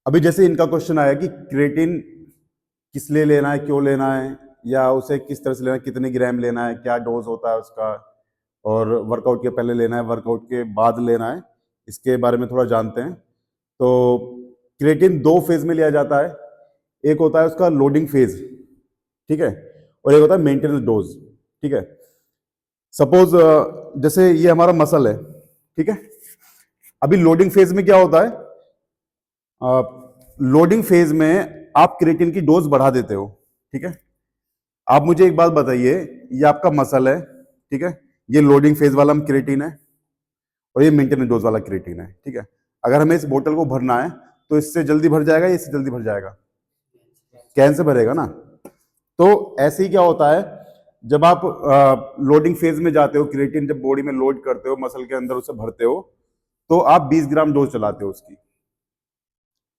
अभी जैसे इनका क्वेश्चन आया कि क्रिएटिन किस लिए लेना है, क्यों लेना है, या उसे किस तरह से लेना है, कितने ग्राम लेना है, क्या डोज होता है उसका, और वर्कआउट के पहले लेना है, वर्कआउट के बाद लेना है, इसके बारे में थोड़ा जानते हैं। तो क्रिएटिन दो फेज में लिया जाता है। एक होता है उसका लोडिंग फेज, ठीक है, और एक होता है मेंटेनेंस डोज, ठीक है। सपोज जैसे ये हमारा मसल है, ठीक है। अभी लोडिंग फेज में क्या होता है, लोडिंग फेज में आप क्रिएटिन की डोज बढ़ा देते हो, ठीक है। आप मुझे एक बात बताइए, ये आपका मसल है, ठीक है, ये लोडिंग फेज वाला क्रिएटिन है और ये मेंटेनेंस डोज वाला क्रिएटिन है, ठीक है। अगर हमें इस बोतल को भरना है तो इससे जल्दी भर जाएगा या इससे जल्दी भर जाएगा? कैन से भरेगा ना। तो ऐसे ही क्या होता है, जब आप लोडिंग फेज में जाते हो, क्रिएटिन जब बॉडी में लोड करते हो, मसल के अंदर उसे भरते हो, तो आप 20 ग्राम डोज चलाते हो उसकी,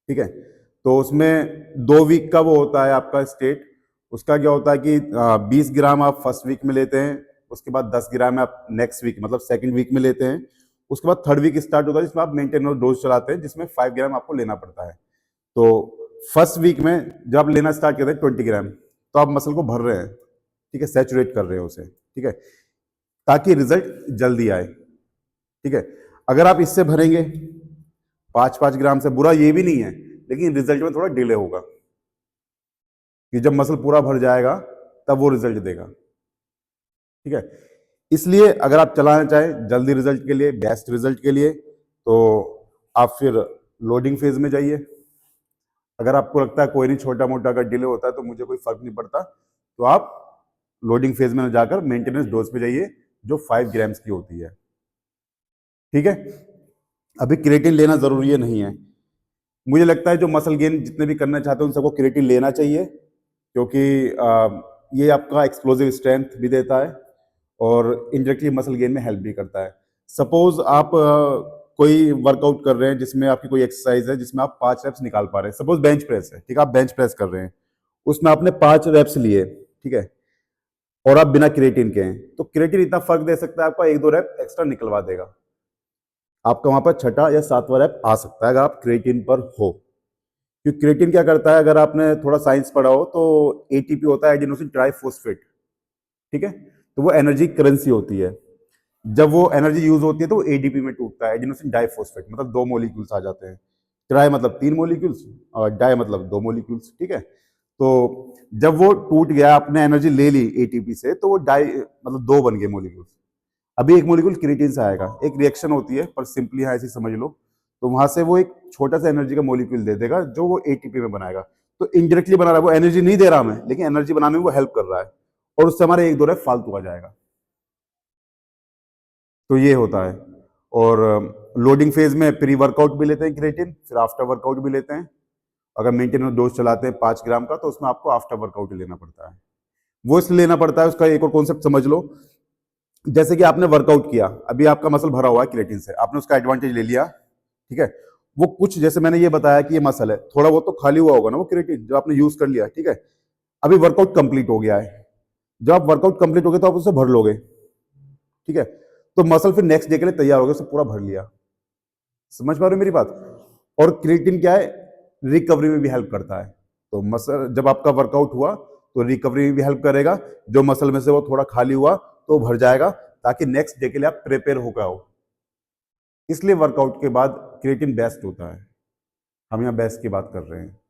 ठीक है। तो उसमें 2 वीक का वो होता है आपका स्टेट। उसका क्या होता है कि 20 ग्राम आप फर्स्ट वीक में लेते हैं, उसके बाद 10 ग्राम आप नेक्स्ट वीक मतलब सेकंड वीक में लेते हैं, उसके बाद थर्ड वीक स्टार्ट होता है जिसमें आप मेंटेन डोज चलाते हैं, जिसमें 5 ग्राम आपको लेना पड़ता है। तो फर्स्ट वीक में जब आप लेना स्टार्ट करते हैं 20 ग्राम, तो आप मसल को भर रहे हैं, ठीक है, सैचुरेट कर रहे हैं उसे, ठीक है, ताकि रिजल्ट जल्दी आए, ठीक है। अगर आप इससे भरेंगे 5-5 ग्राम से, बुरा ये भी नहीं है, लेकिन रिजल्ट में थोड़ा डिले होगा, कि जब मसल पूरा भर जाएगा तब वो रिजल्ट देगा, ठीक है। इसलिए अगर आप चलाना चाहें जल्दी रिजल्ट के लिए, बेस्ट रिजल्ट के लिए, तो आप फिर लोडिंग फेज में जाइए। अगर आपको लगता है कोई नहीं, छोटा मोटा अगर डिले होता है तो मुझे कोई फर्क नहीं पड़ता, तो आप लोडिंग फेज में जाकर मेंटेनेंस डोज पे जाइए, जो 5 ग्राम्स की होती है, ठीक है। अभी क्रिएटिन लेना जरूरी है नहीं है, मुझे लगता है जो मसल गेन जितने भी करना चाहते हैं उन सबको क्रिएटिन लेना चाहिए, क्योंकि ये आपका एक्सप्लोजिव स्ट्रेंथ भी देता है और इंडायरेक्टली मसल गेन में हेल्प भी करता है। सपोज आप कोई वर्कआउट कर रहे हैं जिसमें आपकी कोई एक्सरसाइज है जिसमें आप 5 रेप्स निकाल पा रहे हैं, सपोज बेंच प्रेस है, ठीक है, आप बेंच प्रेस कर रहे हैं, उसमें आपने 5 रेप्स लिए, ठीक है, और आप बिना क्रिएटिन के हैं, तो क्रिएटिन इतना फर्क दे सकता है, आपका 1-2 रेप एक्स्ट्रा निकलवा देगा, आपका वहां पर छठा या सातवां रैप आ सकता है अगर आप क्रिएटिन पर हो। क्योंकि क्रिएटिन क्या करता है, अगर आपने थोड़ा साइंस पढ़ा हो तो एटीपी होता है, एडिनोसिन ट्राइफॉस्फेट, ठीक है, तो वो एनर्जी करेंसी होती है। जब वो एनर्जी यूज होती है तो वो एडीपी में टूटता है, एडिनोसिन डाइफॉस्फेट, मतलब 2 मॉलिक्यूल्स आ जाते हैं। ट्राई मतलब 3 मॉलिक्यूल्स और डाई मतलब 2 मॉलिक्यूल्स, ठीक है। तो जब वो टूट गया, आपने एनर्जी ले ली एटीपी से, तो वो डाई मतलब 2 बन गए मॉलिक्यूल्स। अभी एक मॉलिक्यूल क्रिएटिन से आएगा, एक रिएक्शन होती है, पर सिंपली हाँ ऐसे समझ लो, तो वहां से वो एक छोटा सा एनर्जी का मॉलिक्यूल दे देगा जो वो एटीपी में बनाएगा। तो इनडायरेक्टली बना रहा है, वो एनर्जी नहीं दे रहा हमें, लेकिन एनर्जी बनाने में वो हेल्प कर रहा है, और उससे हमारे 1-2 रेप फालतू आ जाएगा। तो ये होता है। और लोडिंग फेज में प्री वर्कआउट भी लेते हैं क्रिएटिन, फिर आफ्टर वर्कआउट भी लेते हैं। अगर मेंटेनेंस डोज चलाते हैं 5 ग्राम का, तो उसमें आपको आफ्टर वर्कआउट ही लेना पड़ता है। वो इसलिए लेना पड़ता है, उसका एक और कॉन्सेप्ट समझ लो। जैसे कि आपने वर्कआउट किया, अभी आपका मसल भरा हुआ है क्रिएटिन से, आपने उसका एडवांटेज ले लिया, ठीक है। वो कुछ जैसे मैंने ये बताया कि ये मसल है, थोड़ा बहुत तो खाली हुआ होगा ना वो क्रिएटिन जो आपने यूज कर लिया, ठीक है। अभी वर्कआउट कंप्लीट हो गया है, जब आप वर्कआउट कंप्लीट हो गया तो आप उसे भर लोगे, ठीक है। तो मसल फिर नेक्स्ट डे के लिए तैयार हो गया, उसे पूरा भर लिया। समझ पा रहे हो मेरी बात? और क्रिएटिन क्या है, रिकवरी में भी हेल्प करता है। तो मसल जब आपका वर्कआउट हुआ तो रिकवरी में भी हेल्प करेगा, जो मसल में से वो थोड़ा खाली हुआ तो भर जाएगा, ताकि नेक्स्ट डे के लिए आप प्रिपेयर हो गए हो। इसलिए वर्कआउट के बाद क्रिएटिन बेस्ट होता है। हम यहाँ बेस्ट की बात कर रहे हैं।